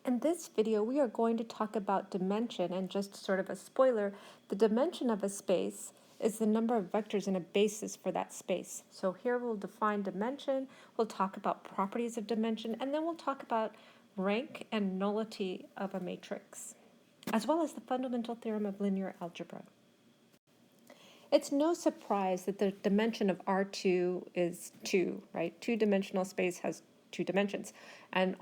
In this video, we are going to talk about dimension, and just sort of a spoiler, the dimension of a space is the number of vectors in a basis for that space. So here we'll define dimension, we'll talk about properties of dimension, and then we'll talk about rank and nullity of a matrix, as well as the fundamental theorem of linear algebra. It's no surprise that the dimension of R2 is 2, right? Two-dimensional space has two dimensions, and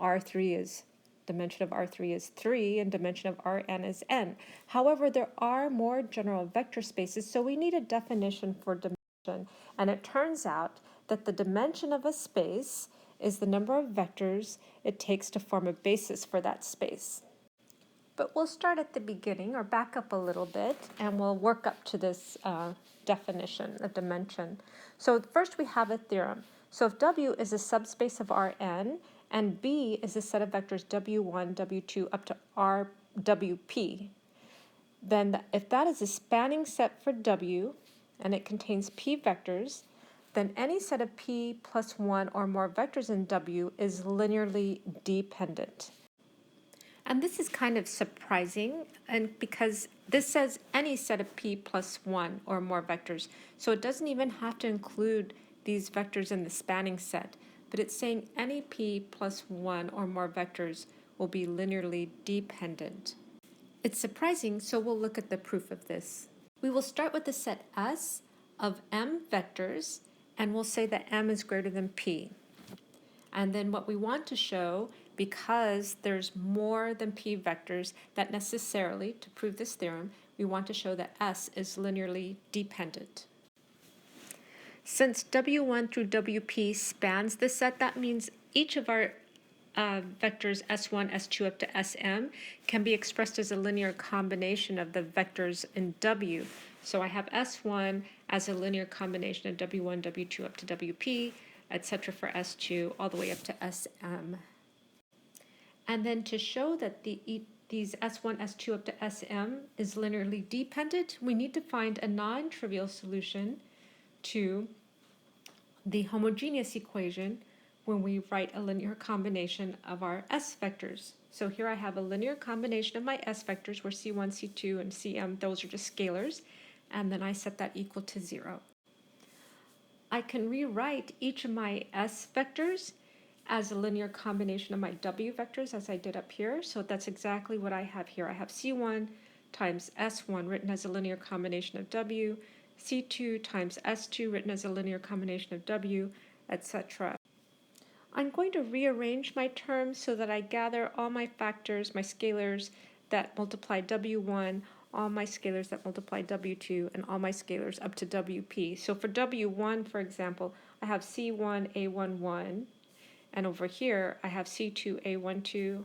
dimension of R3 is 3, and dimension of Rn is n. However, there are more general vector spaces, so we need a definition for dimension, and it turns out that the dimension of a space is the number of vectors it takes to form a basis for that space. But we'll start at the beginning, or back up a little bit, and we'll work up to this definition of dimension. So first we have a theorem. So if W is a subspace of Rn, and B is a set of vectors W1, W2, up to RWP, then if that is a spanning set for W, and it contains P vectors, then any set of P plus 1 or more vectors in W is linearly dependent. And this is kind of surprising, and because this says any set of P plus 1 or more vectors, so it doesn't even have to include these vectors in the spanning set, but it's saying any P plus 1 or more vectors will be linearly dependent. It's surprising, so we'll look at the proof of this. We will start with the set S of M vectors, and we'll say that M is greater than P. And then what we want to show, because there's more than P vectors, that necessarily, to prove this theorem, we want to show that S is linearly dependent. Since W1 through WP spans the set, that means each of our vectors S1, S2 up to Sm can be expressed as a linear combination of the vectors in W. So I have S1 as a linear combination of W1, W2 up to WP, etc. for S2 all the way up to Sm. And then to show that these S1, S2 up to Sm is linearly dependent, we need to find a non-trivial solution to the homogeneous equation when we write a linear combination of our S vectors. So here I have a linear combination of my S vectors where C1, C2, and Cm, those are just scalars, and then I set that equal to 0. I can rewrite each of my S vectors as a linear combination of my W vectors as I did up here. So that's exactly what I have here. I have C1 times S1 written as a linear combination of W, C2 times S2 written as a linear combination of W, etc. I'm going to rearrange my terms so that I gather all my factors, my scalars that multiply W1, all my scalars that multiply W2, and all my scalars up to WP. So for W1, for example, I have C1, A11, and over here I have C2, A12,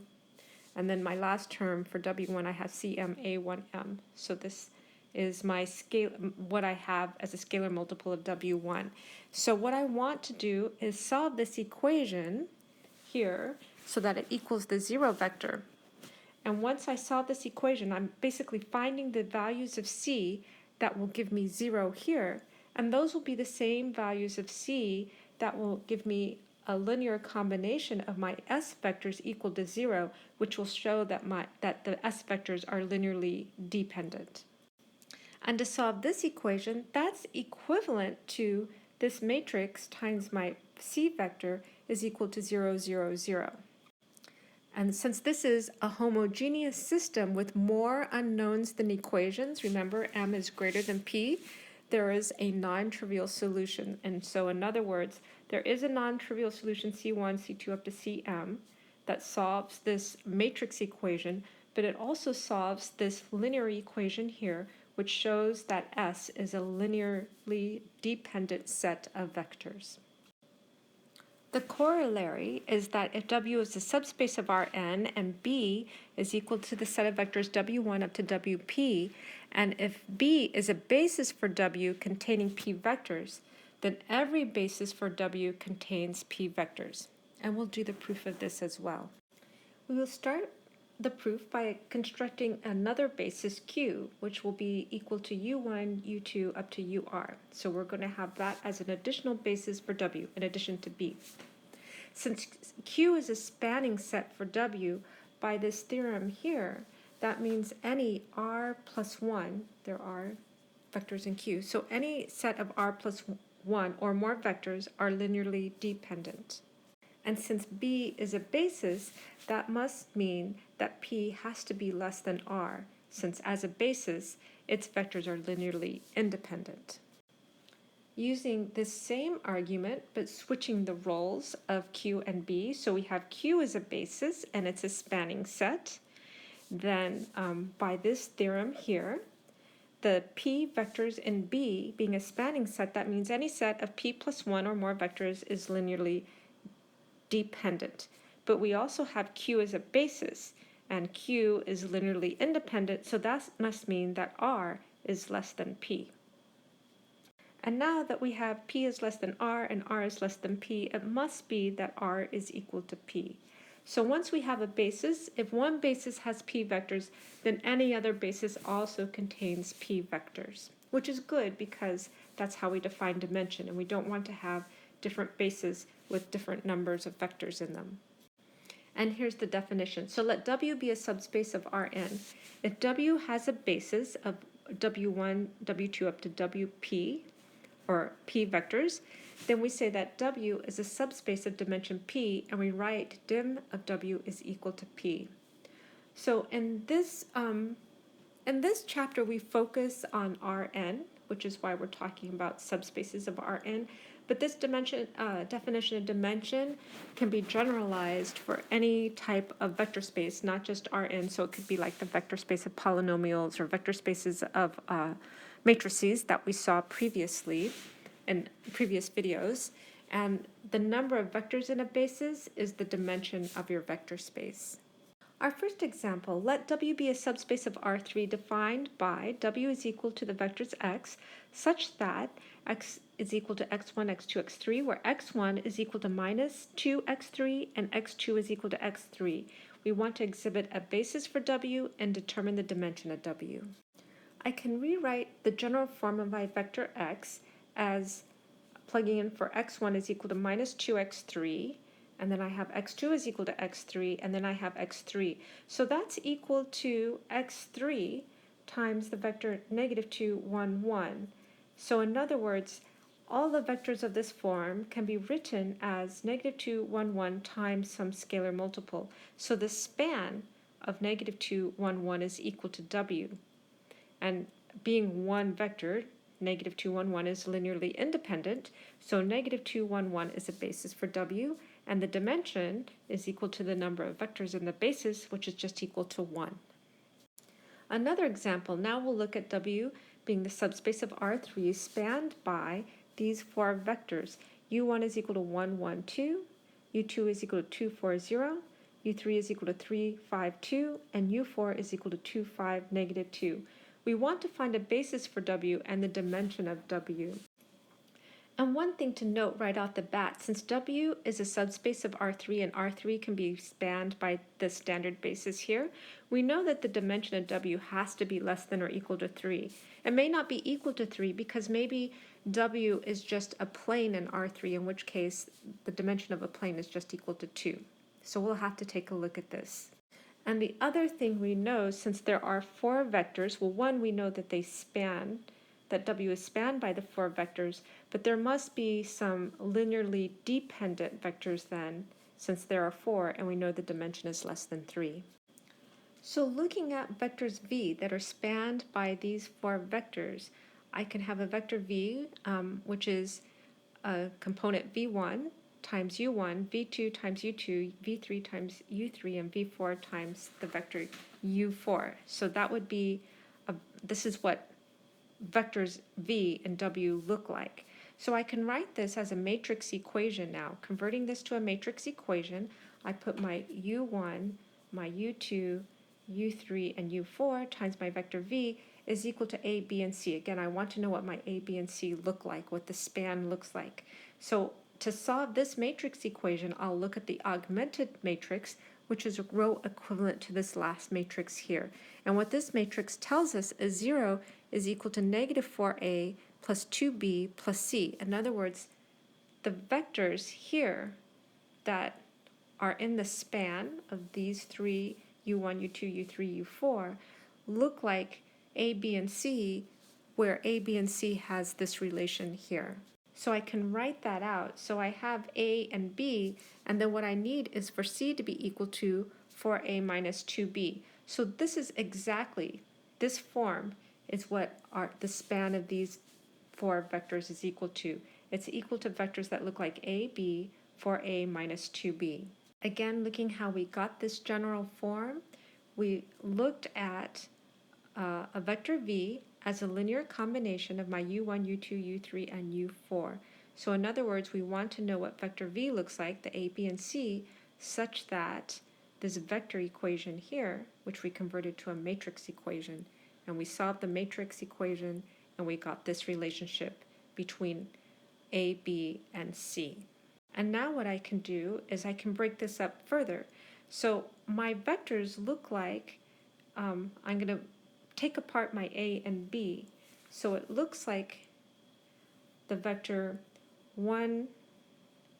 and then my last term for W1 I have Cm, A1m. So this is my scale, what I have as a scalar multiple of W1. So what I want to do is solve this equation here so that it equals the 0 vector. And once I solve this equation, I'm basically finding the values of C that will give me 0 here, and those will be the same values of C that will give me a linear combination of my S vectors equal to 0, which will show that the S vectors are linearly dependent. And to solve this equation, that's equivalent to this matrix times my C vector is equal to 0, 0, 0. And since this is a homogeneous system with more unknowns than equations, remember M is greater than P, there is a non-trivial solution. And so in other words, there is a non-trivial solution C1, C2 up to Cm that solves this matrix equation, but it also solves this linear equation here, which shows that S is a linearly dependent set of vectors. The corollary is that if W is a subspace of Rn and B is equal to the set of vectors W1 up to WP, and if B is a basis for W containing P vectors, then every basis for W contains P vectors. And we'll do the proof of this as well. We will start the proof by constructing another basis Q, which will be equal to U1, U2 up to UR. So we're going to have that as an additional basis for W in addition to B. Since Q is a spanning set for W, by this theorem here, that means any r plus 1, there are vectors in Q, so any set of r plus 1 or more vectors are linearly dependent. And since B is a basis, that must mean that P has to be less than R, since as a basis, its vectors are linearly independent. Using this same argument, but switching the roles of Q and B, so we have Q as a basis, and it's a spanning set. Then by this theorem here, the P vectors in B being a spanning set, that means any set of P plus 1 or more vectors is linearly dependent. But we also have Q as a basis, and Q is linearly independent, so that must mean that R is less than P. And now that we have P is less than R and R is less than P, it must be that R is equal to P. So once we have a basis, if one basis has P vectors, then any other basis also contains P vectors, which is good because that's how we define dimension, and we don't want to have different bases with different numbers of vectors in them. And here's the definition. So let W be a subspace of Rn. If W has a basis of W1, W2 up to WP, or P vectors, then we say that W is a subspace of dimension P, and we write dim of W is equal to P. So in this chapter, we focus on Rn, which is why we're talking about subspaces of Rn. But this definition of dimension can be generalized for any type of vector space, not just Rn. So it could be like the vector space of polynomials or vector spaces of matrices that we saw previously in previous videos. And the number of vectors in a basis is the dimension of your vector space. Our first example, let W be a subspace of R3 defined by W is equal to the vectors x such that x is equal to x1, x2, x3, where x1 is equal to minus 2x3 and x2 is equal to x3. We want to exhibit a basis for W and determine the dimension of W. I can rewrite the general form of my vector x as plugging in for x1 is equal to minus 2x3, and then I have x2 is equal to x3, and then I have x3. So that's equal to x3 times the vector negative 2, 1, 1. So in other words, all the vectors of this form can be written as negative 2, 1, 1 times some scalar multiple. So the span of negative 2, 1, 1 is equal to W. And being one vector, negative 2, 1, 1 is linearly independent, so negative 2, 1, 1 is a basis for W, and the dimension is equal to the number of vectors in the basis, which is just equal to 1. Another example, now we'll look at W being the subspace of R3 spanned by these four vectors. U1 is equal to 1, 1, 2, U2 is equal to 2, 4, 0, U3 is equal to 3, 5, 2, and U4 is equal to 2, 5, negative 2. We want to find a basis for W and the dimension of W. And one thing to note right off the bat, since W is a subspace of R3 and R3 can be spanned by the standard basis here, we know that the dimension of W has to be less than or equal to 3. It may not be equal to 3 because maybe W is just a plane in R3, in which case the dimension of a plane is just equal to 2. So we'll have to take a look at this. And the other thing we know, since there are four vectors, well, one, we know that they span, that W is spanned by the four vectors, but there must be some linearly dependent vectors then, since there are four, and we know the dimension is less than 3. So looking at vectors V that are spanned by these four vectors, I can have a vector V, which is a component V1, times U1, V2 times U2, V3 times U3, and V4 times the vector U4. So that would be, this is what vectors V and W look like. So I can write this as a matrix equation now. Converting this to a matrix equation, I put my U1, my U2, U3, and U4 times my vector V is equal to A, B, and C. Again, I want to know what my A, B, and C look like, what the span looks like. So to solve this matrix equation, I'll look at the augmented matrix, which is a row equivalent to this last matrix here. And what this matrix tells us is 0 is equal to negative 4a plus 2b plus c. In other words, the vectors here that are in the span of these three U1, U2, U3, U4 look like A, B, and C, where A, B, and C has this relation here. So I can write that out. So I have A and B, and then what I need is for C to be equal to 4A minus 2B. So this is exactly, this form is what the span of these four vectors is equal to. It's equal to vectors that look like A, B, 4A minus 2B. Again, looking how we got this general form, we looked at a vector V as a linear combination of my U1, U2, U3, and U4. So in other words, we want to know what vector V looks like, the A, B, and C, such that this vector equation here, which we converted to a matrix equation, and we solved the matrix equation, and we got this relationship between A, B, and C. And now what I can do is I can break this up further. So my vectors look like, I'm going to take apart my A and B. So it looks like the vector 1,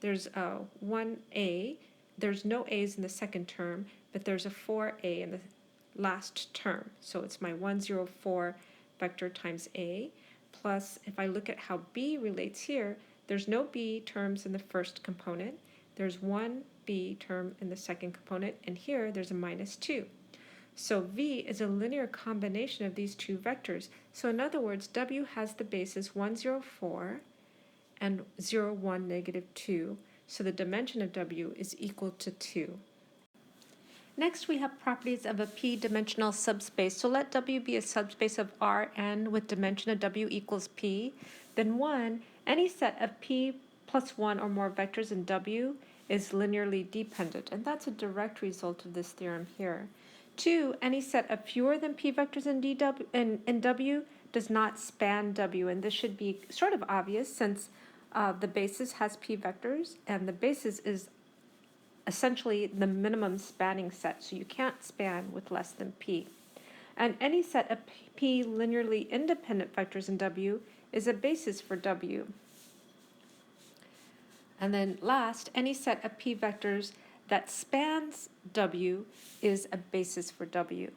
there's a 1A, there's no A's in the second term, but there's a 4A in the last term. So it's my 1, 0, 4 vector times A, plus if I look at how B relates here, there's no B terms in the first component, there's one B term in the second component, and here there's a minus 2. So V is a linear combination of these two vectors. So in other words, W has the basis 1, 0, 4 and 0, 1, negative 2. So the dimension of W is equal to 2. Next, we have properties of a p-dimensional subspace. So let W be a subspace of Rn with dimension of W equals p. Then 1, any set of p plus 1 or more vectors in W is linearly dependent. And that's a direct result of this theorem here. 2, any set of fewer than p vectors in W does not span W. And this should be sort of obvious since the basis has p vectors, and the basis is essentially the minimum spanning set, so you can't span with less than p. And any set of p linearly independent vectors in W is a basis for W. And then last, any set of p vectors that spans W is a basis for W.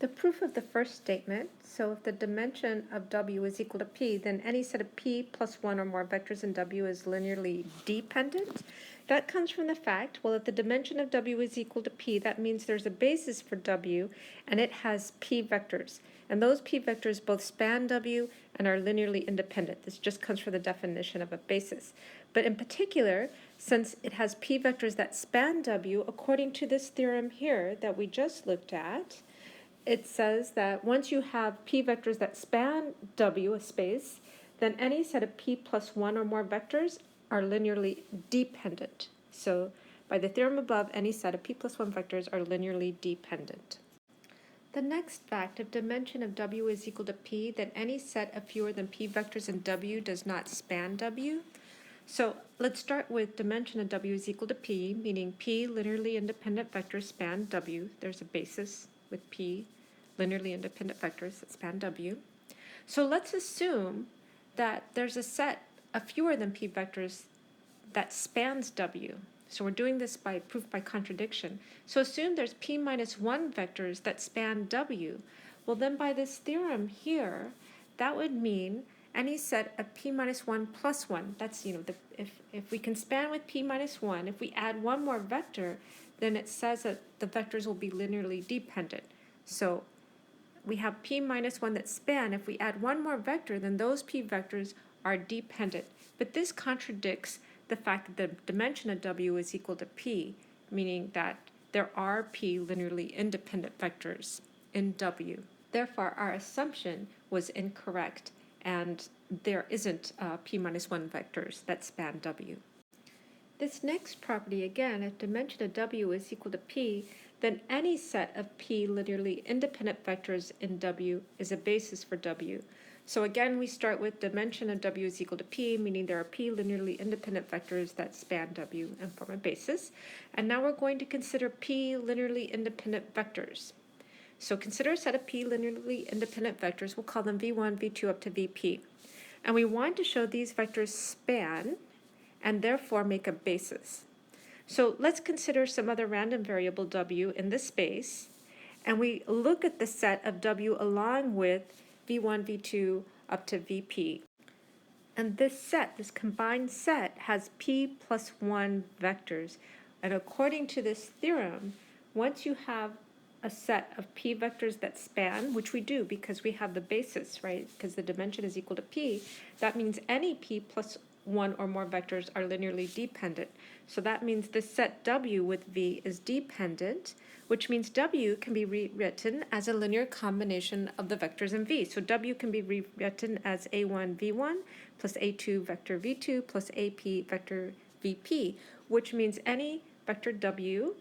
The proof of the first statement, so if the dimension of W is equal to p, then any set of p plus 1 or more vectors in W is linearly dependent. That comes from the fact, well, if the dimension of W is equal to p, that means there's a basis for W, and it has p vectors. And those p vectors both span W and are linearly independent. This just comes from the definition of a basis. But in particular, since it has p vectors that span W, according to this theorem here that we just looked at, it says that once you have p vectors that span W, a space, then any set of p plus 1 or more vectors are linearly dependent. So by the theorem above, any set of p plus 1 vectors are linearly dependent. The next fact, if dimension of W is equal to p, then any set of fewer than p vectors in W does not span W. So let's start with dimension of W is equal to p, meaning p linearly independent vectors span W. There's a basis with p linearly independent vectors that span W. So let's assume that there's a set of fewer than p vectors that spans W. So we're doing this by proof by contradiction. So assume there's p minus 1 vectors that span W. Well, then by this theorem here, that would mean any set of p minus 1 plus 1. That's, if we can span with p minus 1, if we add one more vector, then it says that the vectors will be linearly dependent. So we have p minus 1 that span. If we add one more vector, then those p vectors are dependent. But this contradicts the fact that the dimension of W is equal to p, meaning that there are p linearly independent vectors in W. Therefore, our assumption was incorrect, and there isn't p minus 1 vectors that span W. This next property, again, if dimension of W is equal to p, then any set of p linearly independent vectors in W is a basis for W. So again, we start with dimension of W is equal to p, meaning there are p linearly independent vectors that span W and form a basis. And now we're going to consider p linearly independent vectors. So consider a set of p linearly independent vectors. We'll call them v1, v2, up to vp. And we want to show these vectors span and therefore make a basis. So let's consider some other random variable w in this space, and we look at the set of w along with v1, v2 up to vp. And this set, this combined set, has p plus 1 vectors. And according to this theorem, once you have a set of p vectors that span, which we do because we have the basis, right? Because the dimension is equal to p, that means any p plus 1 or more vectors are linearly dependent. So that means the set w with v is dependent, which means w can be rewritten as a linear combination of the vectors in v. So w can be rewritten as a1 v1 plus a2 vector v2 plus ap vector vp, which means any vector w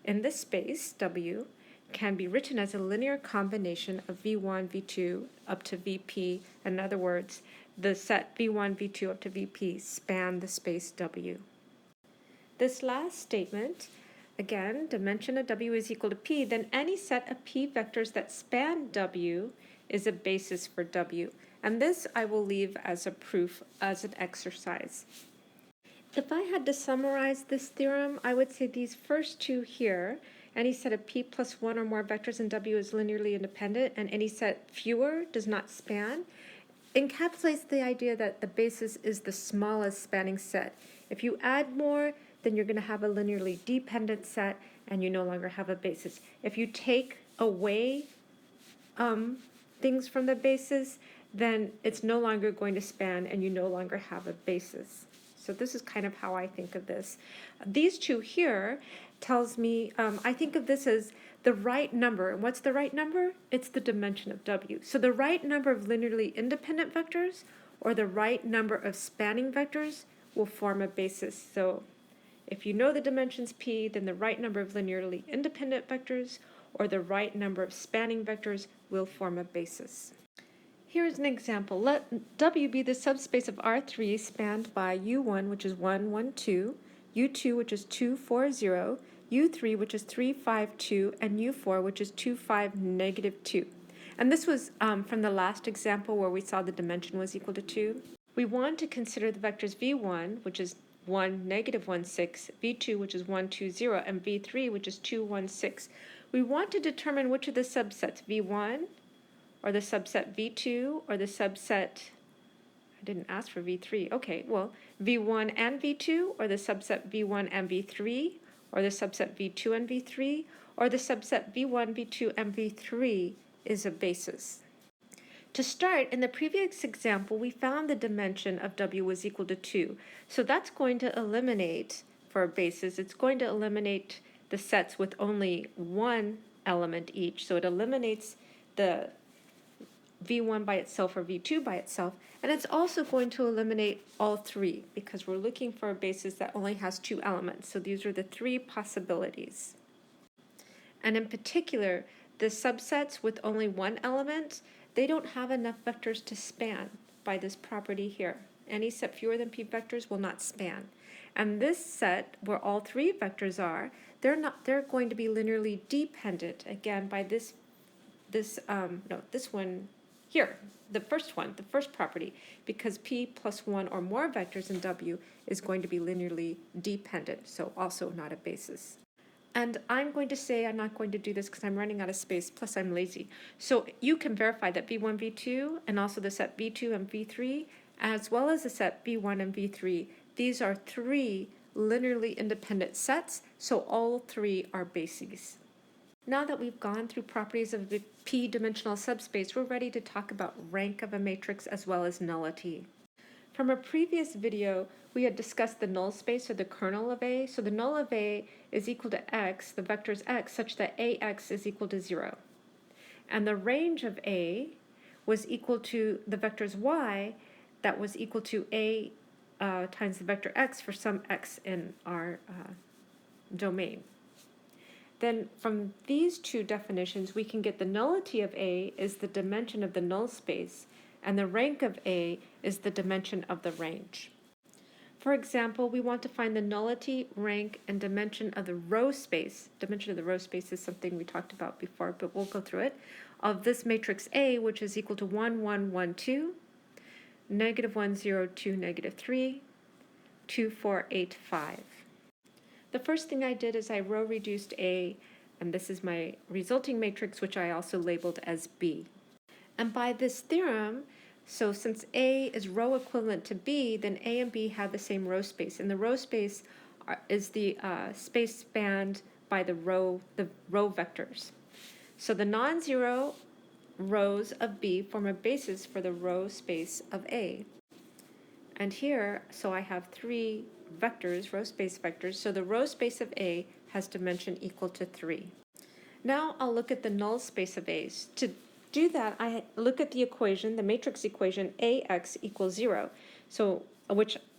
in this space, w, can be written as a linear combination of v1, v2 up to vp. In other words, the set v1, v2 up to vp span the space w. This last statement, again, dimension of w is equal to p, then any set of p vectors that span w is a basis for w. And this I will leave as a proof, as an exercise. If I had to summarize this theorem, I would say these first two here, any set of p plus 1 or more vectors in w is linearly independent, and any set fewer does not span, encapsulates the idea that the basis is the smallest spanning set. If you add more, then you're going to have a linearly dependent set, and you no longer have a basis. If you take away things from the basis, then it's no longer going to span, and you no longer have a basis. So this is kind of how I think of this. These two here tells me, I think of this as the right number. What's the right number? It's the dimension of w. So the right number of linearly independent vectors or the right number of spanning vectors will form a basis. So if you know the dimensions p, then the right number of linearly independent vectors or the right number of spanning vectors will form a basis. Here's an example. Let W be the subspace of R3 spanned by U1, which is 1, 1, 2, U2, which is 2, 4, 0, U3, which is 3, 5, 2, and U4, which is 2, 5, negative 2. And this was from the last example where we saw the dimension was equal to 2. We want to consider the vectors V1, which is 1, negative 1, 6, V2, which is 1, 2, 0, and V3, which is 2, 1, 6. We want to determine which of the subsets, V1, or the subset V2, or the subset, I didn't ask for V3, okay, well, V1 and V2, or the subset V1 and V3, or the subset V2 and V3, or the subset V1, V2, and V3 is a basis. To start, in the previous example, we found the dimension of W was equal to 2. So that's going to eliminate, for a basis, it's going to eliminate the sets with only one element each. So it eliminates the V1 by itself or V2 by itself, and it's also going to eliminate all three because we're looking for a basis that only has two elements. So these are the three possibilities. And in particular, the subsets with only one element, they don't have enough vectors to span by this property here. Any set fewer than p vectors will not span. And this set where all three vectors are, they're going to be linearly dependent, again, by this one here, the first one, the first property, because p plus 1 or more vectors in W is going to be linearly dependent, so also not a basis. And I'm going to say I'm not going to do this because I'm running out of space, plus I'm lazy. So you can verify that V1, V2, and also the set V2 and V3, as well as the set V1 and V3, these are three linearly independent sets, so all three are bases. Now that we've gone through properties of the p-dimensional subspace, we're ready to talk about rank of a matrix as well as nullity. From a previous video, we had discussed the null space or the kernel of A. So the null of A is equal to x, the vector is x, such that ax is equal to 0. And the range of A was equal to the vectors y that was equal to A times the vector x for some x in our domain. Then from these two definitions, we can get the nullity of A is the dimension of the null space, and the rank of A is the dimension of the range. For example, we want to find the nullity, rank, and dimension of the row space. Dimension of the row space is something we talked about before, but we'll go through it. Of this matrix A, which is equal to 1, 1, 1, 2, negative 1, 0, 2, negative 3, 2, 4, 8, 5. The first thing I did is I row reduced A, and this is my resulting matrix, which I also labeled as B. And by this theorem, so since A is row equivalent to B, then A and B have the same row space, and the row space is the space spanned by the row vectors. So the non-zero rows of B form a basis for the row space of A. And here, so I have three vectors, row space vectors, so the row space of A has dimension equal to 3. Now I'll look at the null space of A. To do that, I look at the equation, the matrix equation, AX equals 0. So,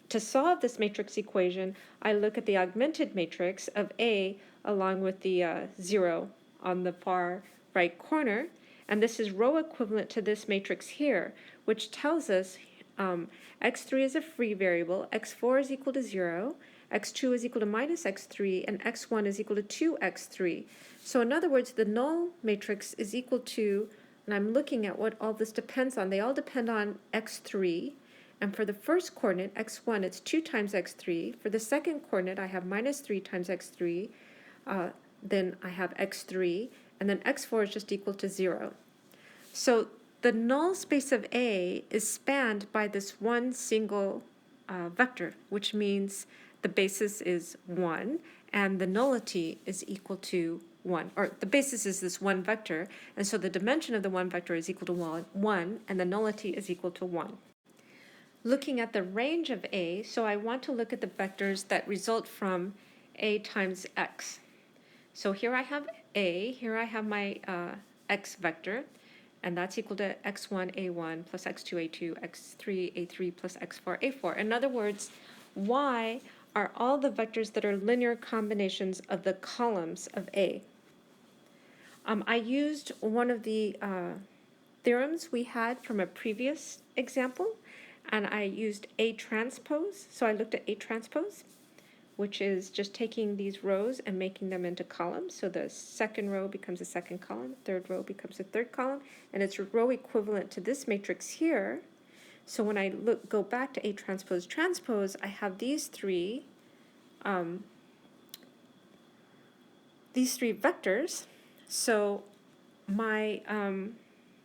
to solve this matrix equation, I look at the augmented matrix of A along with the 0 on the far right corner, and this is row equivalent to this matrix here, which tells us x3 is a free variable, x4 is equal to 0, x2 is equal to minus x3, and x1 is equal to 2x3. So in other words, the null matrix is equal to, and I'm looking at what all this depends on, they all depend on x3, and for the first coordinate, x1, it's 2 times x3. For the second coordinate, I have minus 3 times x3, then I have x3, and then x4 is just equal to 0. So the null space of A is spanned by this one single vector, which means the basis is 1, and the nullity is equal to 1. Or the basis is this one vector, and so the dimension of the one vector is equal to 1, and the nullity is equal to 1. Looking at the range of A, so I want to look at the vectors that result from A times x. So here I have A, here I have my x vector, and that's equal to x1, a1, plus x2, a2, x3, a3, plus x4, a4. In other words, y are all the vectors that are linear combinations of the columns of A. I used one of the theorems we had from a previous example, and I used A transpose. So I looked at A transpose, which is just taking these rows and making them into columns. So the second row becomes a second column, third row becomes a third column, and it's row equivalent to this matrix here. So when I go back to A transpose transpose, I have these three vectors. So my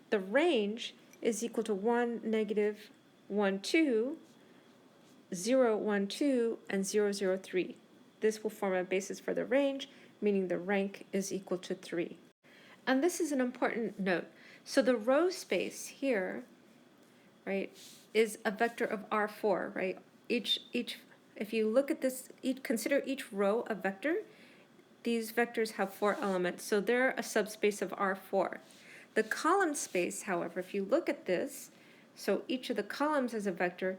the range is equal to 1, negative 1, 2, 0, 1, 2, and 0, 0, 3. This will form a basis for the range, meaning the rank is equal to 3. And this is an important note. So the row space here, right, is a vector of R4, right? If you look at this, consider each row a vector. These vectors have 4 elements, so they're a subspace of R4. The column space, however, if you look at this, so each of the columns is a vector,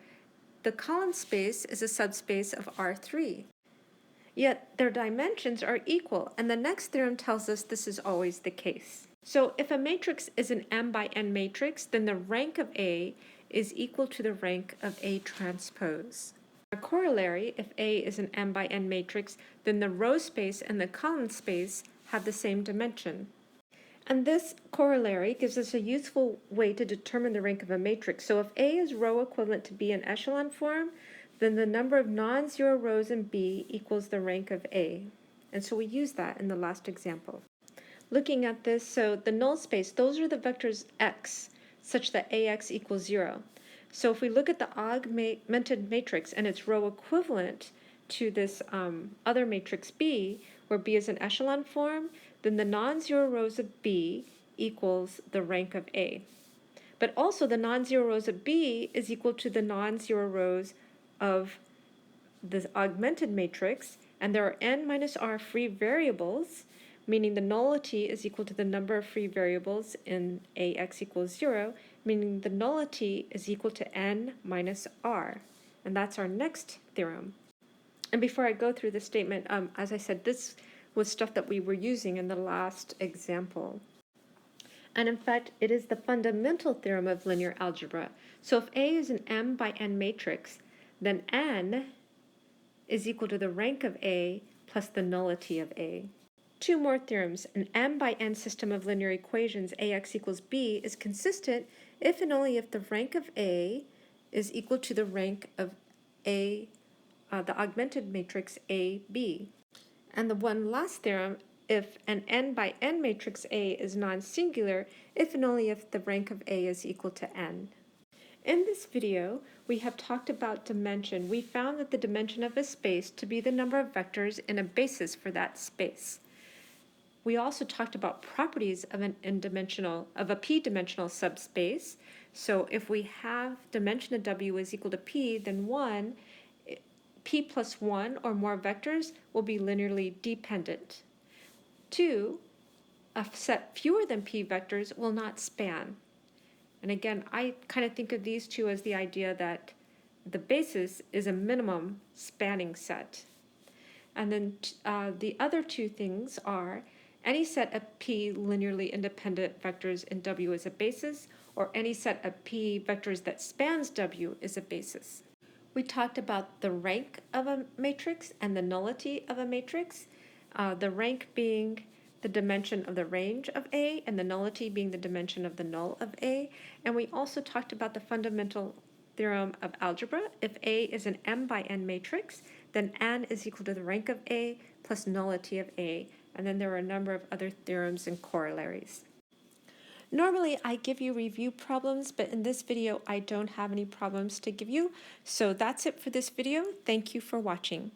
the column space is a subspace of R3. Yet their dimensions are equal, and the next theorem tells us this is always the case. So if a matrix is an m by n matrix, then the rank of A is equal to the rank of A transpose. A corollary, if A is an m by n matrix, then the row space and the column space have the same dimension. And this corollary gives us a useful way to determine the rank of a matrix. So if A is row equivalent to B in echelon form, then the number of non-zero rows in B equals the rank of A. And so we use that in the last example. Looking at this, so the null space, those are the vectors x, such that AX equals 0. So if we look at the augmented matrix and its row equivalent to this other matrix B, where B is an echelon form, then the non-zero rows of B equals the rank of A. But also the non-zero rows of B is equal to the non-zero rows of this augmented matrix, and there are n minus r free variables, meaning the nullity is equal to the number of free variables in AX equals 0, meaning the nullity is equal to n minus r. And that's our next theorem. And before I go through the statement, as I said, this was stuff that we were using in the last example. And in fact, it is the fundamental theorem of linear algebra. So if A is an m by n matrix, then n is equal to the rank of A plus the nullity of A. Two more theorems. An m by n system of linear equations, Ax equals b, is consistent if and only if the rank of A is equal to the rank of A, the augmented matrix AB. And the one last theorem, if an n by n matrix A is non-singular, if and only if the rank of A is equal to n. In this video, we have talked about dimension. We found that the dimension of a space to be the number of vectors in a basis for that space. We also talked about properties of a p-dimensional subspace. So if we have dimension of W is equal to p, then p plus 1 or more vectors will be linearly dependent. 2, a set fewer than p vectors will not span. And again, I kind of think of these two as the idea that the basis is a minimum spanning set. And then the other two things are any set of p linearly independent vectors in W is a basis, or any set of p vectors that spans W is a basis. We talked about the rank of a matrix and the nullity of a matrix, the rank being the dimension of the range of A and the nullity being the dimension of the null of A. And we also talked about the fundamental theorem of algebra. If A is an m by n matrix, then n is equal to the rank of A plus nullity of A. And then there are a number of other theorems and corollaries. Normally, I give you review problems, but in this video, I don't have any problems to give you. So that's it for this video. Thank you for watching.